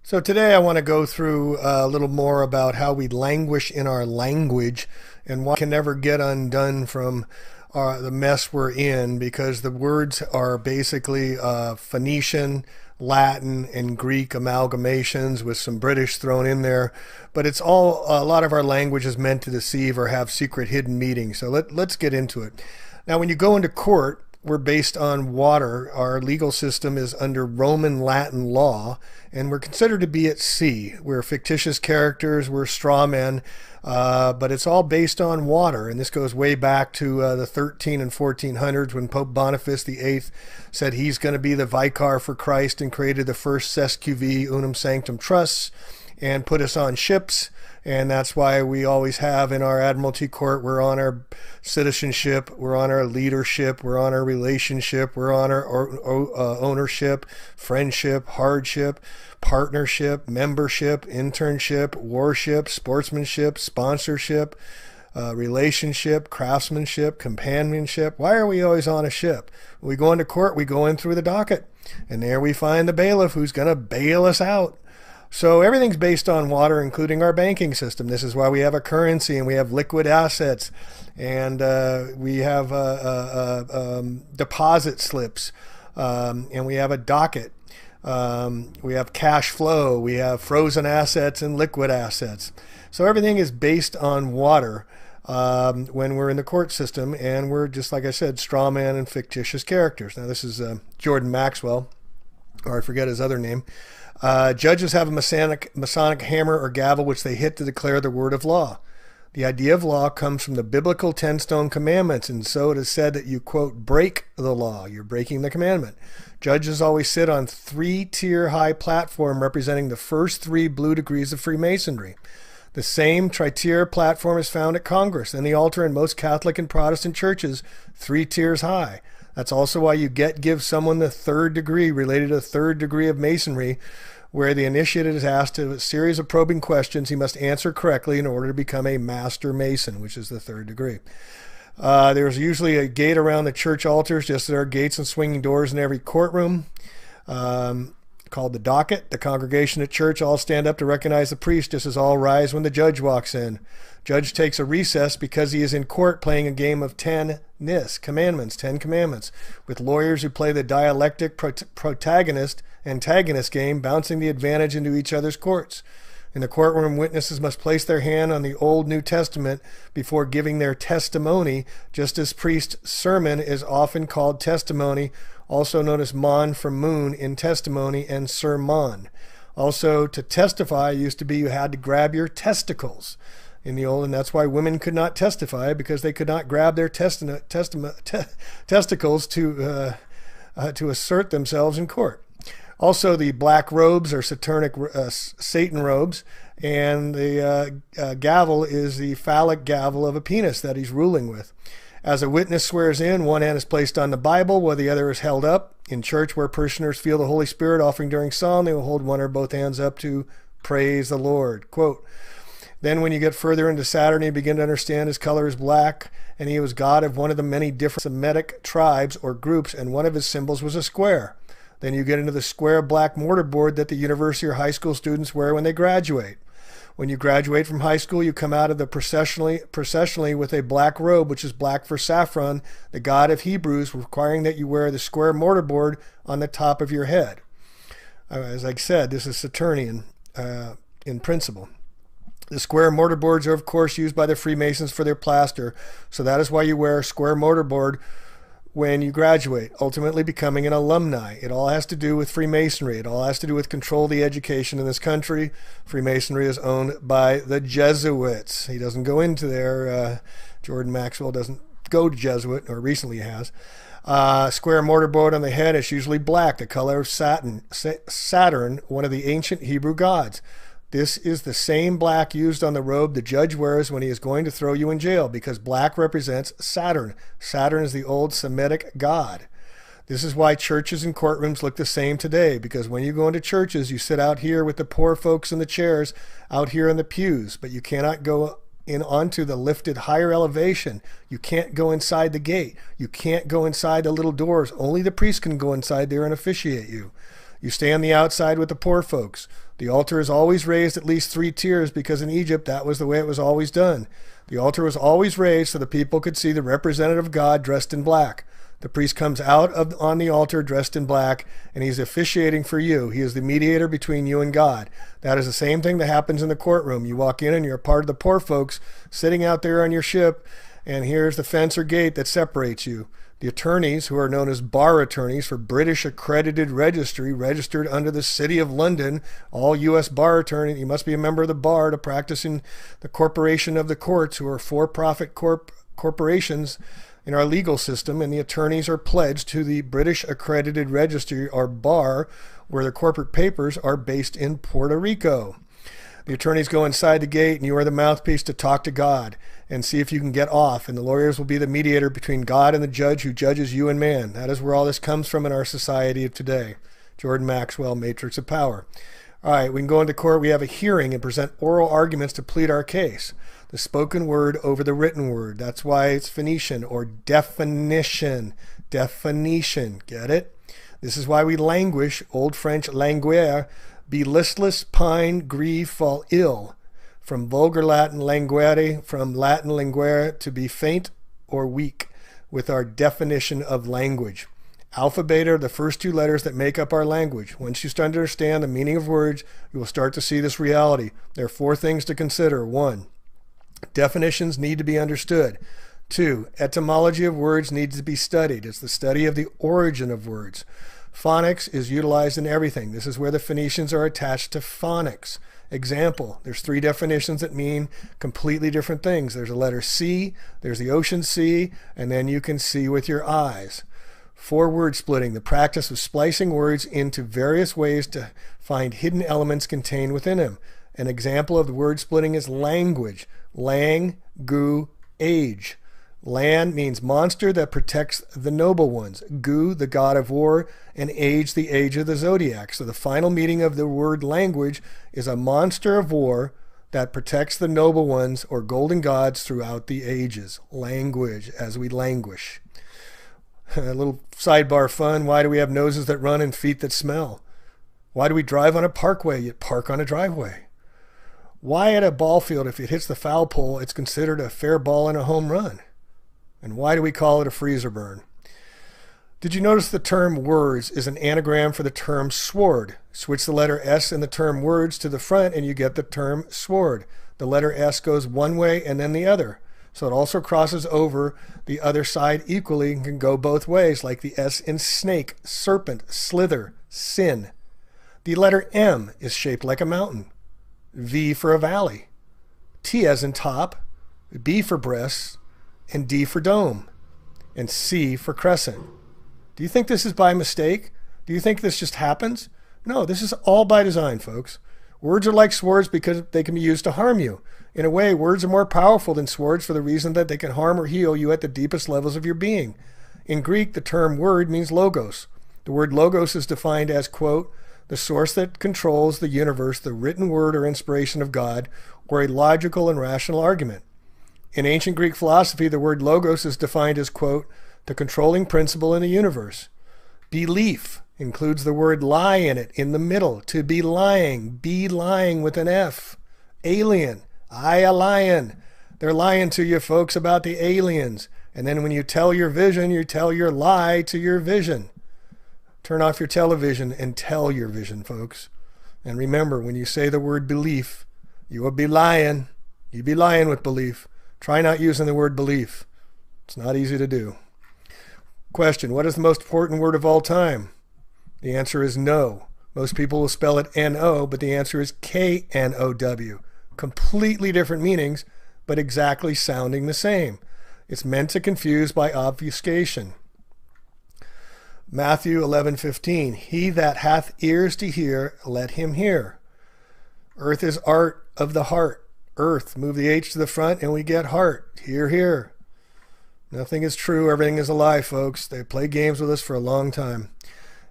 So today I want to go through a little more about how we languish in our language and why we can never get undone from the mess we're in, because the words are basically Phoenician, Latin, and Greek amalgamations with some British thrown in there. But it's all, a lot of our language is meant to deceive or have secret hidden meanings. So let's get into it. Now, when you go into court, we're based on water. Our legal system is under Roman Latin law, and we're considered to be at sea. We're fictitious characters, we're straw men, but it's all based on water. And this goes way back to the 13 and 1400s when Pope Boniface VIII said he's going to be the vicar for Christ and created the first SQV Unum Sanctum Trusts and put us on ships. And that's why we always have in our Admiralty Court, we're on our citizenship, we're on our leadership, we're on our relationship, we're on our ownership, friendship, hardship, partnership, membership, internship, warship, sportsmanship, sponsorship, relationship, craftsmanship, companionship. Why are we always on a ship? When we go into court, we go in through the docket, and there we find the bailiff who's going to bail us out. So everything's based on water, including our banking system. This is why we have a currency and we have liquid assets, and we have deposit slips, and we have a docket. We have cash flow, we have frozen assets and liquid assets. So everything is based on water when we're in the court system, and we're, just like I said, straw man and fictitious characters. Now this is Jordan Maxwell, or I forget his other name. Judges have a Masonic hammer or gavel which they hit to declare the word of law. The idea of law comes from the biblical 10 stone commandments, and so it is said that you, quote, break the law. You're breaking the commandment. Judges always sit on 3-tier high platform representing the first 3 blue degrees of Freemasonry. The same tri-tier platform is found at Congress and the altar in most Catholic and Protestant churches, 3 tiers high. That's also why you give someone the 3rd degree related to the 3rd degree of Masonry, where the initiate is asked a series of probing questions he must answer correctly in order to become a Master Mason, which is the 3rd degree. There's usually a gate around the church altars, just as there are gates and swinging doors in every courtroom, called the docket. The congregation at church all stand up to recognize the priest, just as all rise when the judge walks in. Judge takes a recess because he is in court playing a game of 10 commandments, 10 commandments, with lawyers who play the dialectic protagonist-antagonist game, bouncing the advantage into each other's courts. In the courtroom, witnesses must place their hand on the Old New Testament before giving their testimony, just as priest's sermon is often called testimony, also known as mon from moon in testimony, and sermon. Also, to testify used to be you had to grab your testicles in the old, and that's why women could not testify, because they could not grab their testicles to assert themselves in court. Also, the black robes are Saturnic Satan robes, and the gavel is the phallic gavel of a penis that he's ruling with. As a witness swears in, one hand is placed on the Bible while the other is held up. In church, where parishioners feel the Holy Spirit offering during psalm, they will hold one or both hands up to praise the Lord. Quote, then when you get further into Saturn, you begin to understand his color is black, and he was god of one of the many different Semitic tribes or groups, and one of his symbols was a square. Then you get into the square black mortarboard that the university or high school students wear when they graduate. When you graduate from high school, you come out of the processionally with a black robe, which is black for Saffron, the god of Hebrews, requiring that you wear the square mortarboard on the top of your head. As I said, this is Saturnian in principle. The square mortarboards are, of course, used by the Freemasons for their plaster, so that is why you wear a square mortarboard when you graduate, ultimately becoming an alumni. It all has to do with Freemasonry. It all has to do with control of the education in this country. Freemasonry is owned by the Jesuits. He doesn't go into there. Jordan Maxwell doesn't go to Jesuit, or recently has. Square mortarboard on the head is usually black, the color of Saturn, one of the ancient Hebrew gods. This is the same black used on the robe the judge wears when he is going to throw you in jail, because black represents Saturn. Saturn is the old Semitic god. This is why churches and courtrooms look the same today, because when you go into churches, you sit out here with the poor folks in the chairs, out here in the pews, but you cannot go in onto the lifted higher elevation. You can't go inside the gate. You can't go inside the little doors. Only the priest can go inside there and officiate you. You stay on the outside with the poor folks. The altar is always raised at least 3 tiers because in Egypt that was the way it was always done. The altar was always raised so the people could see the representative of God dressed in black. The priest comes out on the altar dressed in black, and he's officiating for you. He is the mediator between you and God. That is the same thing that happens in the courtroom. You walk in and you're a part of the poor folks sitting out there on your ship, and here's the fence or gate that separates you. The attorneys, who are known as bar attorneys for British Accredited Registry, registered under the City of London, all U.S. bar attorneys, you must be a member of the bar to practice in the corporation of the courts, who are for-profit corporations in our legal system, and the attorneys are pledged to the British Accredited Registry, or bar, where the corporate papers are based in Puerto Rico. The attorneys go inside the gate, and you are the mouthpiece to talk to God and see if you can get off, and the lawyers will be the mediator between God and the judge who judges you and man. That is where all this comes from in our society of today. Jordan Maxwell, Matrix of Power. All right, we can go into court. We have a hearing and present oral arguments to plead our case. The spoken word over the written word. That's why it's Phoenician, or definition. Definition. Get it? This is why we languish, Old French languere, be listless, pine, grieve, fall ill. From vulgar Latin languere, from Latin languere, to be faint or weak, with our definition of language. Alpha, beta are the first 2 letters that make up our language. Once you start to understand the meaning of words, you will start to see this reality. There are 4 things to consider. 1, definitions need to be understood. 2, etymology of words needs to be studied. It's the study of the origin of words. Phonics is utilized in everything. This is where the Phoenicians are attached to phonics. Example, there's 3 definitions that mean completely different things. There's a letter C, there's the ocean C, and then you can see with your eyes. 4, word splitting, the practice of splicing words into various ways to find hidden elements contained within them. An example of the word splitting is language. Lang, gu, age. Lan means monster that protects the noble ones. Gu, the god of war, and age, the age of the zodiac. So the final meaning of the word language is a monster of war that protects the noble ones, or golden gods, throughout the ages. Language, as we languish. A little sidebar fun. Why do we have noses that run and feet that smell? Why do we drive on a parkway yet park on a driveway? Why at a ball field, if it hits the foul pole, it's considered a fair ball and a home run? And why do we call it a freezer burn? Did you notice the term words is an anagram for the term sword? Switch the letter S in the term words to the front and you get the term sword. The letter S goes one way and then the other. So it also crosses over the other side equally and can go both ways, like the S in snake, serpent, slither, sin. The letter M is shaped like a mountain. V for a valley. T as in top, B for breasts, and D for dome, and C for crescent. Do you think this is by mistake? Do you think this just happens? No, this is all by design, folks. Words are like swords because they can be used to harm you. In a way, words are more powerful than swords for the reason that they can harm or heal you at the deepest levels of your being. In Greek, the term word means logos. The word logos is defined as, quote, the source that controls the universe, the written word or inspiration of God, or a logical and rational argument. In ancient Greek philosophy, the word logos is defined as, quote, the controlling principle in the universe. Belief includes the word lie in it, in the middle, to be lying with an F. Alien, I a lion. They're lying to you folks about the aliens. And then when you tell your vision, you tell your lie to your vision. Turn off your television and tell your vision, folks. And remember, when you say the word belief, you will be lying. You be lying with belief. Try not using the word belief. It's not easy to do. Question, what is the most important word of all time? The answer is no. Most people will spell it N-O, but the answer is K-N-O-W. Completely different meanings, but exactly sounding the same. It's meant to confuse by obfuscation. Matthew 11:15, he that hath ears to hear, let him hear. Earth is art of the heart. Earth, move the H to the front and we get heart. Hear, hear. Nothing is true. Everything is a lie, folks. They play games with us for a long time.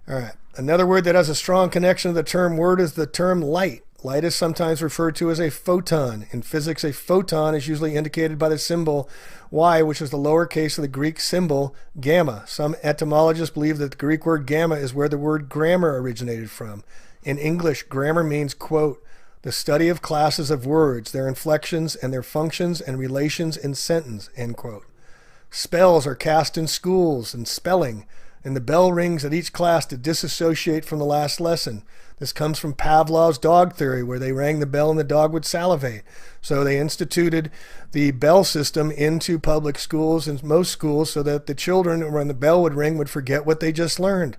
All right. Another word that has a strong connection to the term word is the term light. Light is sometimes referred to as a photon. In physics, a photon is usually indicated by the symbol Y, which is the lowercase of the Greek symbol gamma. Some etymologists believe that the Greek word gamma is where the word grammar originated from. In English, grammar means, quote, the study of classes of words, their inflections and their functions and relations in sentence, end quote. Spells are cast in schools and spelling, and the bell rings at each class to disassociate from the last lesson. This comes from Pavlov's dog theory, where they rang the bell and the dog would salivate. So they instituted the bell system into public schools and most schools so that the children, when the bell would ring, would forget what they just learned.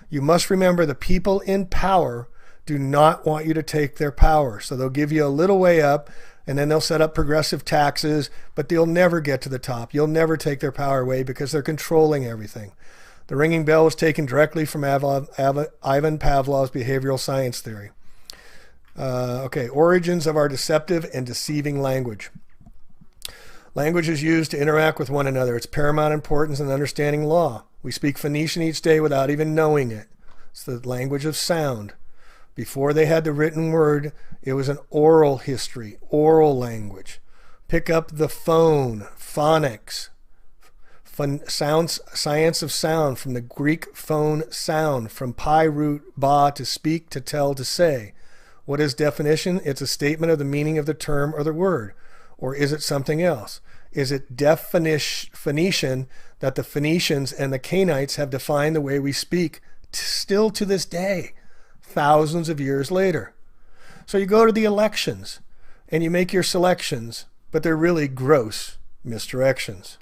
You must remember the people in power do not want you to take their power. So they'll give you a little way up, and then they'll set up progressive taxes, but they'll never get to the top. You'll never take their power away because they're controlling everything. The ringing bell was taken directly from Ivan Pavlov's behavioral science theory. Origins of our deceptive and deceiving language. Language is used to interact with one another. It's paramount importance in understanding law. We speak Phoenician each day without even knowing it. It's the language of sound. Before they had the written word, it was an oral history, oral language. Pick up the phone, phonics. Science of sound, from the Greek phone, sound, from pi root ba, to speak, to tell, to say. What is definition? It's a statement of the meaning of the term or the word. Or is it something else? Is it Phoenician that the Phoenicians and the Canaanites have defined the way we speak still to this day, thousands of years later? So you go to the elections and you make your selections, but they're really gross misdirections.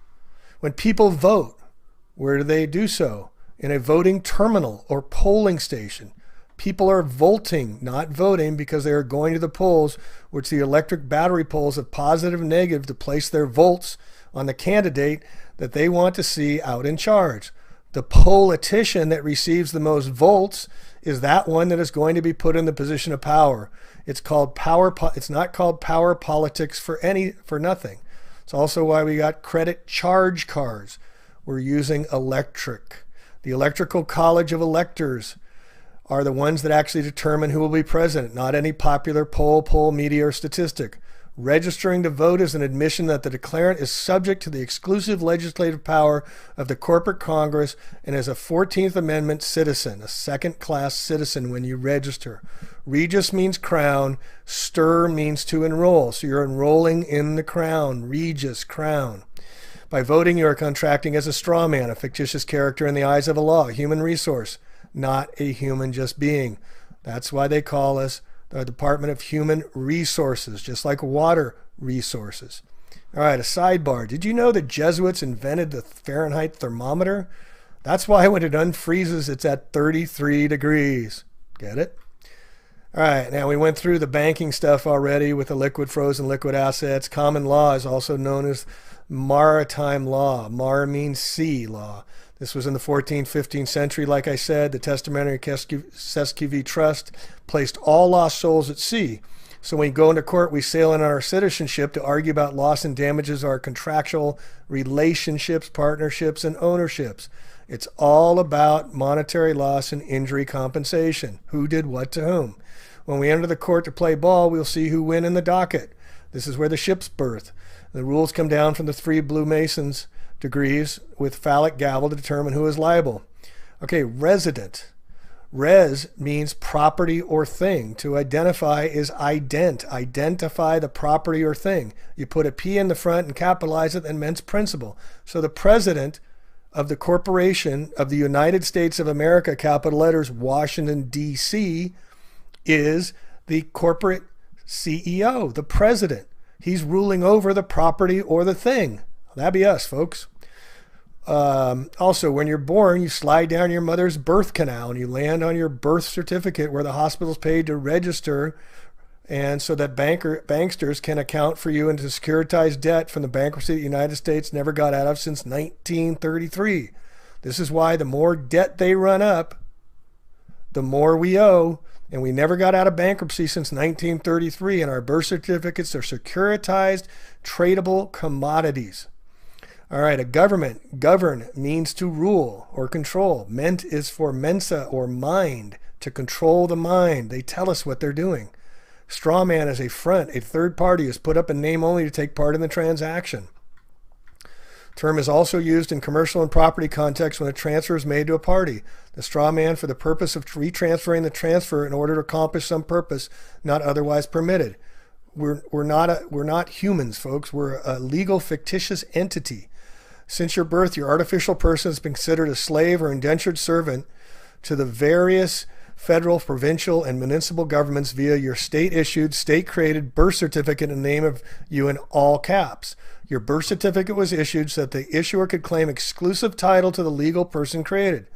When people vote, where do they do so? In a voting terminal or polling station. People are voting, not voting, because they are going to the polls, which the electric battery polls have positive and negative to place their votes on the candidate that they want to see out in charge. The politician that receives the most votes is that one that is going to be put in the position of power. It's called power. It's not called power politics for nothing. It's also why we got credit charge cards. We're using electric. The Electoral College of Electors are the ones that actually determine who will be president, not any popular poll, media, or statistic. Registering to vote is an admission that the declarant is subject to the exclusive legislative power of the corporate Congress and is a 14th Amendment citizen, a second-class citizen when you register. Regis means crown, stir means to enroll, so you're enrolling in the crown, regis, crown. By voting, you are contracting as a straw man, a fictitious character in the eyes of a law, a human resource, not a human just being. That's why they call us the Department of Human Resources, just like water resources. All right, a sidebar. Did you know the Jesuits invented the Fahrenheit thermometer? That's why when it unfreezes, it's at 33 degrees. Get it? All right, now we went through the banking stuff already with the liquid, frozen, liquid assets. Common law is also known as maritime law. Mar means sea law. This was in the 14th, 15th century. Like I said, the Testamentary Cesquivi Trust placed all lost souls at sea. So when we go into court, we sail in on our citizenship to argue about loss and damages of our contractual relationships, partnerships, and ownerships. It's all about monetary loss and injury compensation. Who did what to whom? When we enter the court to play ball, we'll see who win in the docket. This is where the ship's birth. The rules come down from the 3 Blue Masons degrees with phallic gavel to determine who is liable. Okay, resident. Res means property or thing. To identify is ident. Identify the property or thing. You put a P in the front and capitalize it and means principal. So the president of the corporation of the United States of America, capital letters, Washington, D.C., is the corporate CEO, the president. He's ruling over the property or the thing. That'd be us, folks. Also, when you're born, you slide down your mother's birth canal and you land on your birth certificate where the hospital's paid to register, and so that banksters can account for you into securitized debt from the bankruptcy the United States never got out of since 1933. This is why the more debt they run up, the more we owe. And we never got out of bankruptcy since 1933, and our birth certificates are securitized, tradable commodities. All right, a government. Govern means to rule or control. Ment is for mensa or mind, to control the mind. They tell us what they're doing. Straw man is a front. A third party is put up in name only to take part in the transaction. Term is also used in commercial and property context when a transfer is made to a party. The straw man for the purpose of retransferring the transfer in order to accomplish some purpose not otherwise permitted. We're not humans, folks. We're a legal fictitious entity. Since your birth, your artificial person has been considered a slave or indentured servant to the various federal, provincial, and municipal governments via your state-issued, state-created birth certificate in the name of you in all caps. Your birth certificate was issued so that the issuer could claim exclusive title to the legal person created.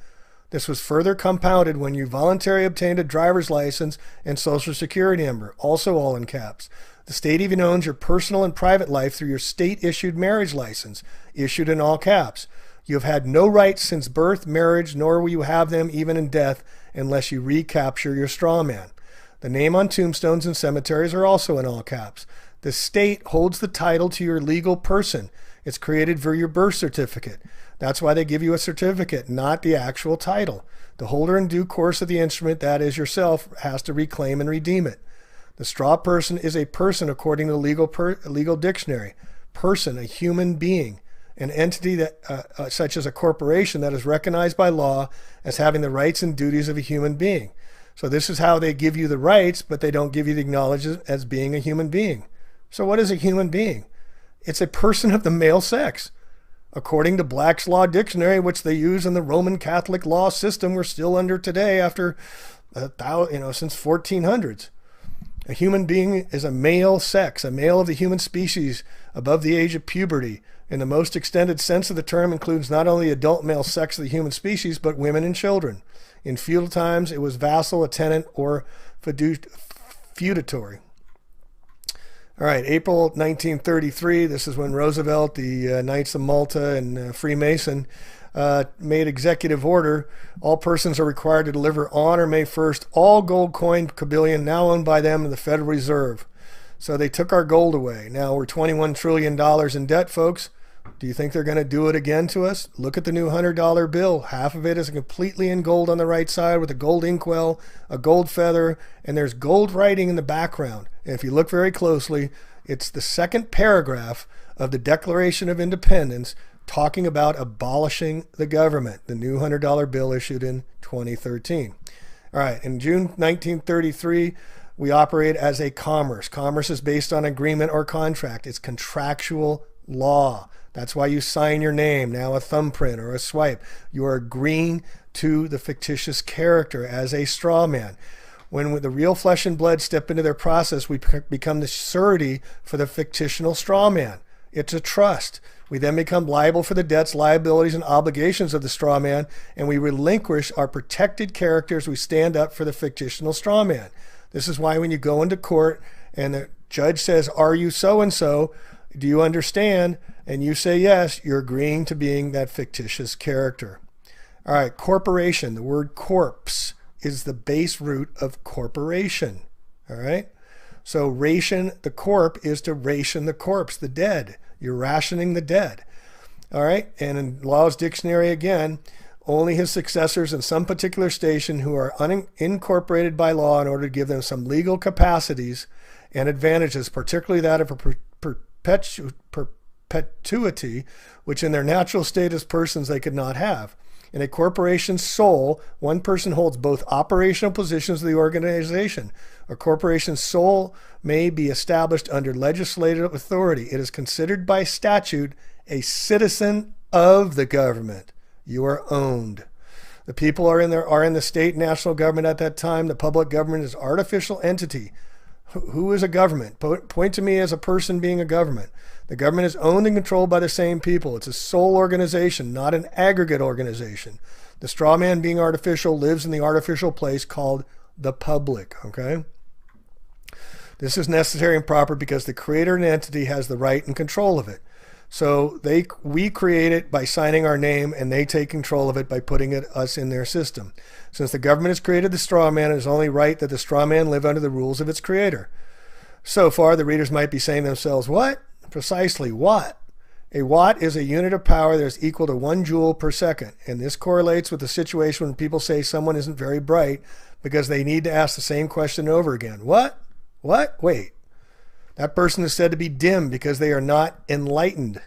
This was further compounded when you voluntarily obtained a driver's license and social security number, also all in caps. The state even owns your personal and private life through your state-issued marriage license, issued in all caps. You have had no rights since birth, marriage, nor will you have them even in death unless you recapture your straw man. The name on tombstones and cemeteries are also in all caps. The state holds the title to your legal person. It's created for your birth certificate. That's why they give you a certificate, not the actual title. The holder in due course of the instrument, that is yourself, has to reclaim and redeem it. The straw person is a person according to the legal dictionary. Person, a human being. An entity that, such as a corporation that is recognized by law as having the rights and duties of a human being. So this is how they give you the rights, but they don't give you the acknowledgement as being a human being. So what is a human being? It's a person of the male sex. According to Black's Law Dictionary, which they use in the Roman Catholic law system we're still under today after, since 1400s. A human being is a male sex, a male of the human species above the age of puberty. In the most extended sense of the term includes not only adult male sex of the human species, but women and children. In feudal times, it was vassal, a tenant, or feudatory. All right, April 1933, this is when Roosevelt, the Knights of Malta, and Freemason made executive order. All persons are required to deliver on or May 1st all gold coin bullion now owned by them in the Federal Reserve. So they took our gold away. Now we're $21 trillion in debt, folks. Do you think they're going to do it again to us? Look at the new $100 bill. Half of it is completely in gold on the right side with a gold inkwell, a gold feather, and there's gold writing in the background. And if you look very closely, it's the second paragraph of the Declaration of Independence talking about abolishing the government, the new $100 bill issued in 2013. All right, in June 1933, we operate as a commerce. Commerce is based on agreement or contract. It's contractual law. That's why you sign your name, now a thumbprint or a swipe. You are agreeing to the fictitious character as a straw man. When the real flesh and blood step into their process, we become the surety for the fictional straw man. It's a trust. We then become liable for the debts, liabilities, and obligations of the straw man, and we relinquish our protected characters. We stand up for the fictional straw man. This is why when you go into court and the judge says, "Are you so-and-so? Do you understand?" And you say yes, you're agreeing to being that fictitious character. All right, corporation. The word corpse is the base root of corporation. All right? So ration the corp is to ration the corpse, the dead. You're rationing the dead. All right? And in Law's Dictionary again, only his successors in some particular station who are unincorporated by law in order to give them some legal capacities and advantages, particularly that of a perpetuity, which in their natural state as persons they could not have. In a corporation's soul, one person holds both operational positions of the organization. A corporation's soul may be established under legislative authority. It is considered by statute a citizen of the government. You are owned. The people are in the state national government at that time. The public government is an artificial entity. Who is a government? Point to me as a person being a government. The government is owned and controlled by the same people. It's a sole organization, not an aggregate organization. The straw man, being artificial, lives in the artificial place called the public. Okay? This is necessary and proper because the creator and entity has the right and control of it. So we create it by signing our name, and they take control of it by putting us in their system. Since the government has created the straw man, it is only right that the straw man live under the rules of its creator. So far, the readers might be saying to themselves, what? Precisely what? A watt is a unit of power that is equal to 1 joule per second. And this correlates with the situation when people say someone isn't very bright because they need to ask the same question over again. What? What? Wait. That person is said to be dim because they are not enlightened.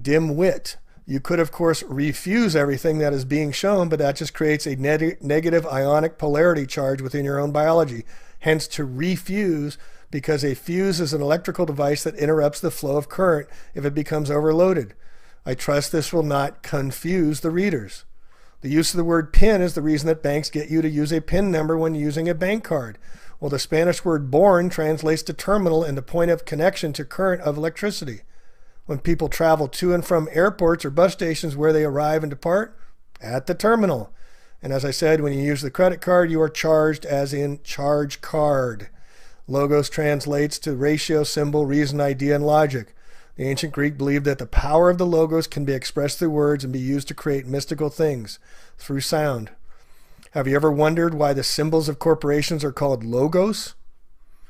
Dim-wit. You could, of course, refuse everything that is being shown, but that just creates a negative ionic polarity charge within your own biology. Hence, to refuse, because a fuse is an electrical device that interrupts the flow of current if it becomes overloaded. I trust this will not confuse the readers. The use of the word PIN is the reason that banks get you to use a PIN number when using a bank card. Well, the Spanish word born translates to terminal and the point of connection to current of electricity. When people travel to and from airports or bus stations, where they arrive and depart? At the terminal. And as I said, when you use the credit card, you are charged as in charge card. Logos translates to ratio, symbol, reason, idea, and logic. The ancient Greek believed that the power of the logos can be expressed through words and be used to create mystical things through sound. Have you ever wondered why the symbols of corporations are called logos?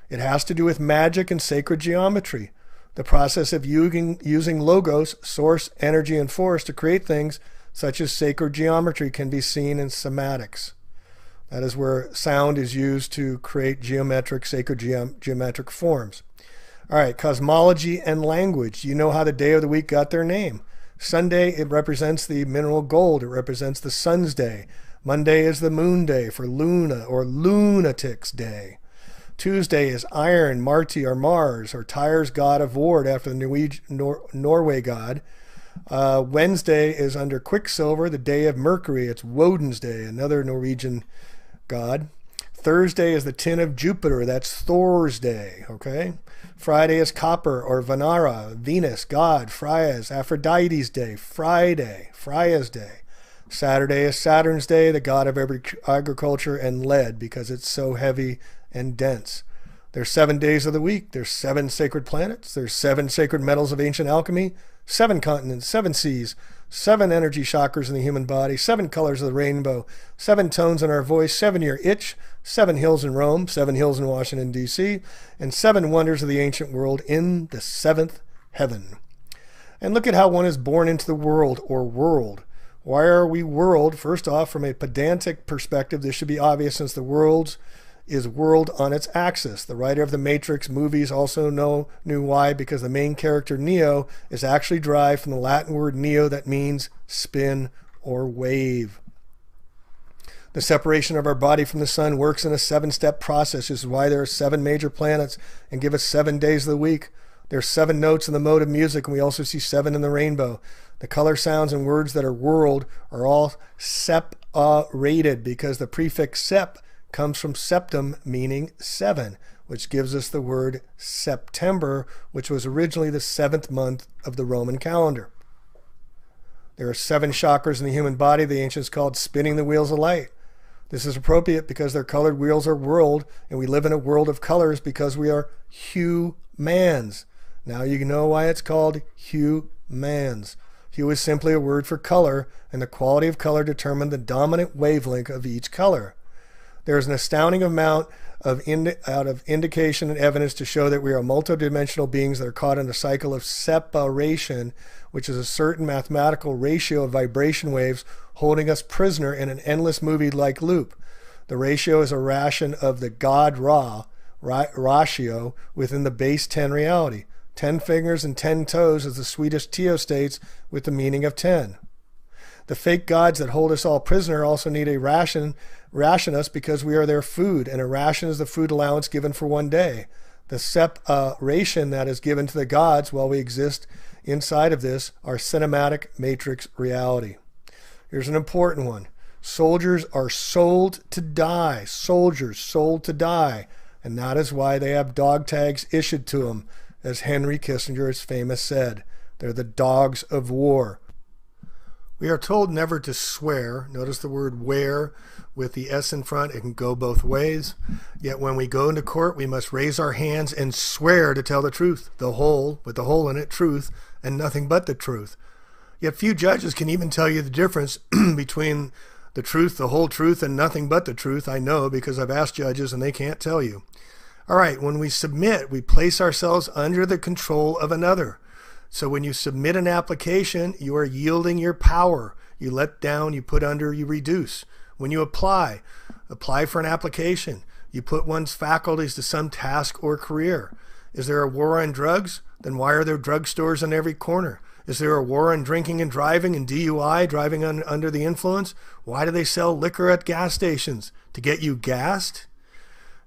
It has to do with magic and sacred geometry. The process of using logos, source, energy, and force to create things such as sacred geometry can be seen in somatics. That is where sound is used to create sacred geometric forms. All right, cosmology and language. You know how the day of the week got their name. Sunday, it represents the mineral gold. It represents the sun's day. Monday is the moon day for Luna or Lunatics Day. Tuesday is Iron, Marti, or Mars, or Tyre's god of war after the Norway god. Wednesday is under Quicksilver, the day of Mercury. It's Woden's Day, another Norwegian god. Thursday is the tin of Jupiter. That's Thor's Day, okay? Friday is Copper or Venera, Venus, God. Freya's Aphrodite's Day, Friday, Freya's Day. Saturday is Saturn's Day, the god of agriculture and lead, because it's so heavy and dense. There's 7 days of the week. There's 7 sacred planets. There's 7 sacred metals of ancient alchemy, 7 continents, 7 seas, 7 energy chakras in the human body, 7 colors of the rainbow, 7 tones in our voice, 7-year itch, 7 hills in Rome, 7 hills in Washington, D.C., and 7 wonders of the ancient world in the 7th heaven. And look at how one is born into the world, or world. Why are we world? First off, from a pedantic perspective, this should be obvious, since the world is world on its axis. The writer of the Matrix movies also knew why, because the main character Neo is actually derived from the Latin word neo that means spin or wave. The separation of our body from the sun works in a 7-step process. This is why there are 7 major planets and give us 7 days of the week. There are 7 notes in the mode of music, and we also see 7 in the rainbow. The color, sounds, and words that are world are all sep-rated, because the prefix sep comes from septum, meaning 7, which gives us the word September, which was originally the 7th month of the Roman calendar. There are 7 chakras in the human body. The ancients called spinning the wheels of light. This is appropriate because their colored wheels are world, and we live in a world of colors because we are humans. Now you know why it's called humans. Hue is simply a word for color, and the quality of color determines the dominant wavelength of each color. There is an astounding amount of indication and evidence to show that we are multidimensional beings that are caught in a cycle of separation, which is a certain mathematical ratio of vibration waves holding us prisoner in an endless movie-like loop. The ratio is a ration of the God ratio within the base 10 reality. 10 fingers and 10 toes, as the Swedish Teo states, with the meaning of 10. The fake gods that hold us all prisoner also need a ration us because we are their food, and a ration is the food allowance given for 1 day. The separation that is given to the gods while we exist inside of this, our cinematic matrix reality. Here's an important one. Soldiers are sold to die. Soldiers sold to die. And that is why they have dog tags issued to them, as Henry Kissinger has famous said. They're the dogs of war. We are told never to swear. Notice the word "where" with the S in front. It can go both ways. Yet when we go into court, we must raise our hands and swear to tell the truth, the whole, with the hole in it, truth, and nothing but the truth. Yet few judges can even tell you the difference between the truth, the whole truth, and nothing but the truth. I know, because I've asked judges and they can't tell you. All right, when we submit, we place ourselves under the control of another. So when you submit an application, you are yielding your power. You let down, you put under, you reduce. When you apply for an application, You put one's faculties to some task or career. Is there a war on drugs? Then why are there drugstores on every corner? Is there a war on drinking and driving and DUI, driving under the influence? Why do they sell liquor at gas stations? To get you gassed?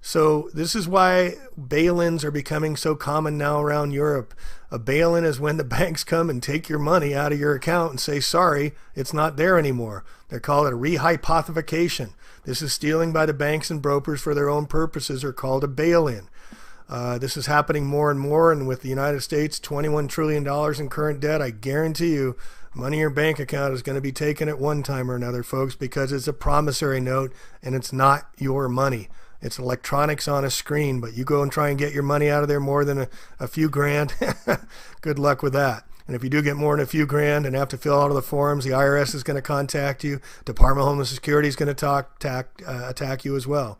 So this is why bail-ins are becoming so common now around Europe. A bail-in is when the banks come and take your money out of your account and say, sorry, it's not there anymore. They call it a rehypothecation. This is stealing by the banks and brokers for their own purposes, are called a bail-in. This is happening more and more, and with the United States, $21 trillion in current debt, I guarantee you money in your bank account is going to be taken at one time or another, folks, because it's a promissory note and it's not your money. It's electronics on a screen, but you go and try and get your money out of there more than a few grand, good luck with that. And if you do get more than a few grand and have to fill out all the forms, the IRS is going to contact you. Department of Homeland Security is going to attack you as well.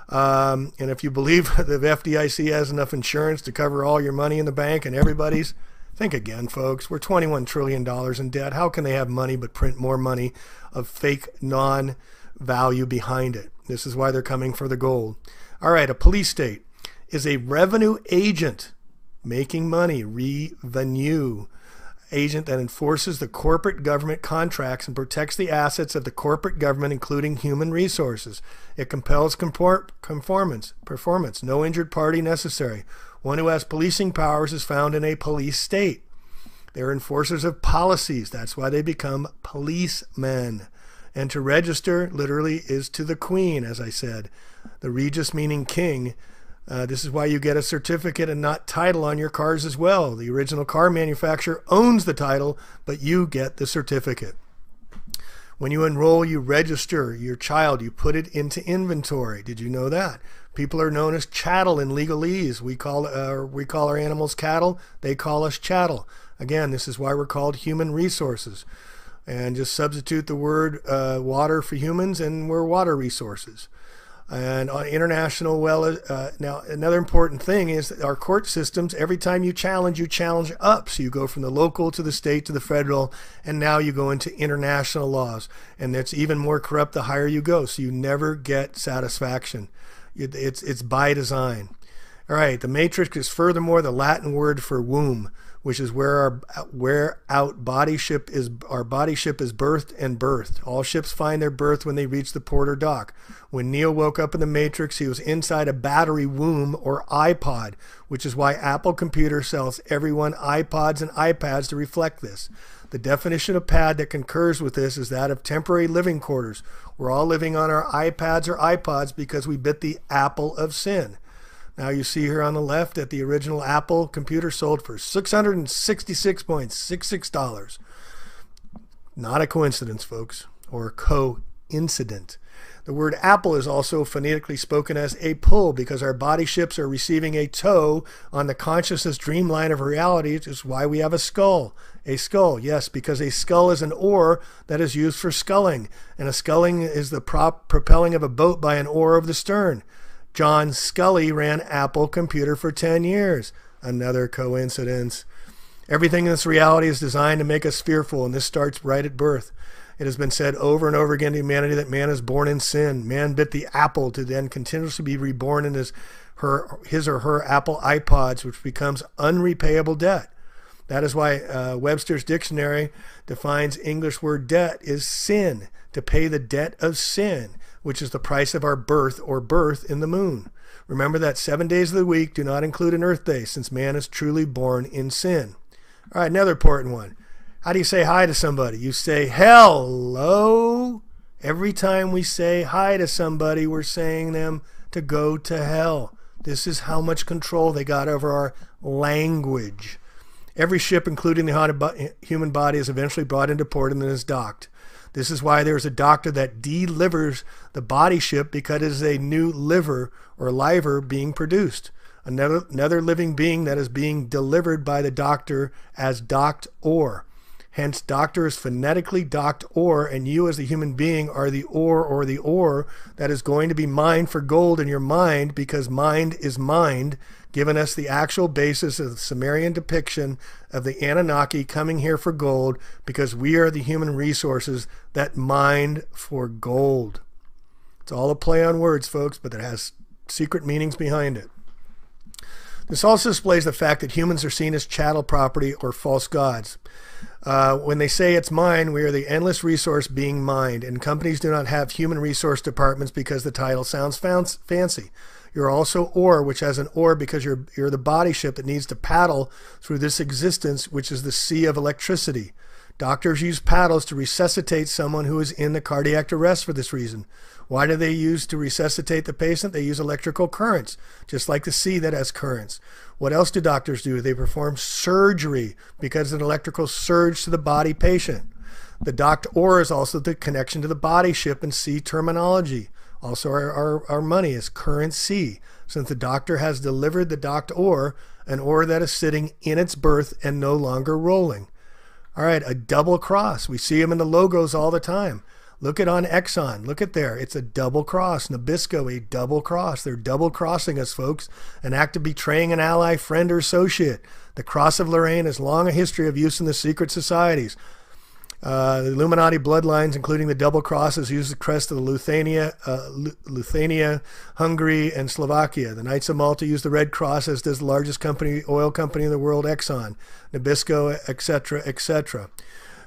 And if you believe the FDIC has enough insurance to cover all your money in the bank and everybody's, think again, folks. We're $21 trillion in debt. How can they have money but print more money of fake non-value behind it? This is why they're coming for the gold. All right, a police state is a revenue agent making money, revenue agent that enforces the corporate government contracts and protects the assets of the corporate government, including human resources. It compels performance, no injured party necessary. One who has policing powers is found in a police state. They're enforcers of policies. That's why they become policemen. And to register literally is to the queen, as I said. The regis meaning king. This is why you get a certificate and not title on your cars as well. The original car manufacturer owns the title, but you get the certificate. When you enroll, you register your child. You put it into inventory. Did you know that? People are known as chattel in legalese. We call our animals cattle. They call us chattel. Again, this is why we're called human resources. And just substitute the word water for humans, and we're water resources. And on international, now another important thing is that our court systems, every time you challenge up. So you go from the local to the state to the federal, and now you go into international laws. And it's even more corrupt the higher you go. So you never get satisfaction. It's by design. All right, the matrix is furthermore the Latin word for womb, which is where our body ship is birthed and birthed. All ships find their birth when they reach the port or dock. When Neo woke up in the Matrix, he was inside a battery womb or iPod, which is why Apple Computer sells everyone iPods and iPads to reflect this. The definition of pad that concurs with this is that of temporary living quarters. We're all living on our iPads or iPods because we bit the apple of sin. Now you see here on the left that the original Apple computer sold for $666.66. Not a coincidence, folks, or a co-incident. The word apple is also phonetically spoken as a pull because our body ships are receiving a tow on the consciousness dreamline of reality, which is why we have a skull. A skull, yes, because a skull is an oar that is used for sculling, and a sculling is the propelling of a boat by an oar of the stern. John Scully ran Apple Computer for 10 years. Another coincidence. Everything in this reality is designed to make us fearful, and this starts right at birth. It has been said over and over again to humanity that man is born in sin. Man bit the apple to then continuously be reborn in his or her Apple iPods, which becomes unrepayable debt. That is why Webster's dictionary defines English word debt is sin, to pay the debt of sin, which is the price of our birth or birth in the moon. Remember that 7 days of the week do not include an earth day, since man is truly born in sin. All right, another important one. How do you say hi to somebody? You say hello. Every time we say hi to somebody, we're saying them to go to hell. This is how much control they got over our language. Every ship, including the human body, is eventually brought into port and then is docked. This is why there's a doctor that delivers the body ship, because it is a new liver or liver being produced. Another living being that is being delivered by the doctor as docked ore. Hence, doctor is phonetically docked ore, and you as the human being are the ore or the ore that is going to be mined for gold in your mind, because mind is mind, giving us the actual basis of the Sumerian depiction of the Anunnaki coming here for gold, because we are the human resources that mined for gold. It's all a play on words, folks, but it has secret meanings behind it. This also displays the fact that humans are seen as chattel property or false gods. When they say it's mine, we are the endless resource being mined, and companies do not have human resource departments because the title sounds fancy. You're also ore, which has an oar because you're the body ship that needs to paddle through this existence, which is the sea of electricity. Doctors use paddles to resuscitate someone who is in the cardiac arrest for this reason. Why do they use to resuscitate the patient? They use electrical currents, just like the sea that has currents. What else do doctors do? They perform surgery because of an electrical surge to the body patient. The doctor is also the connection to the body ship and sea terminology. Also, our money is currency, since the doctor has delivered the doctor, an ore that is sitting in its berth and no longer rolling. All right, a double cross. We see them in the logos all the time. Look at on Exxon. Look at there. It's a double cross. Nabisco, a double cross. They're double crossing us, folks. An act of betraying an ally, friend, or associate. The cross of Lorraine has long a history of use in the secret societies. The Illuminati bloodlines, including the double crosses, use the crest of the Lithuania, Hungary, and Slovakia. The Knights of Malta use the red cross, as does the largest oil company in the world, Exxon, Nabisco, etc., etc.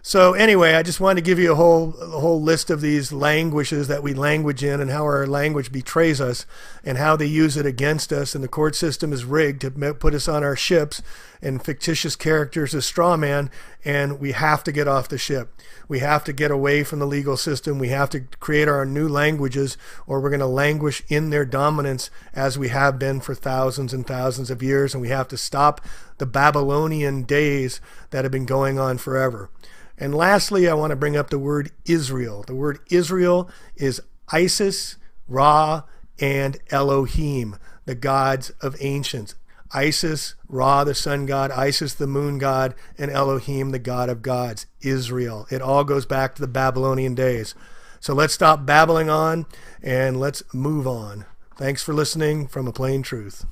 So anyway, I just wanted to give you a whole list of these languages that we language in and how our language betrays us and how they use it against us. And the court system is rigged to put us on our ships and fictitious characters as straw man. And we have to get off the ship. We have to get away from the legal system. We have to create our new languages, or we're going to languish in their dominance as we have been for thousands and thousands of years. And we have to stop the Babylonian days that have been going on forever. And lastly, I want to bring up the word Israel. The word Israel is Isis, Ra, and Elohim, the gods of ancients. Isis, Ra, the sun god, Isis, the moon god, and Elohim, the god of gods. Israel. It all goes back to the Babylonian days. So let's stop babbling on and let's move on. Thanks for listening from A Plain Truth.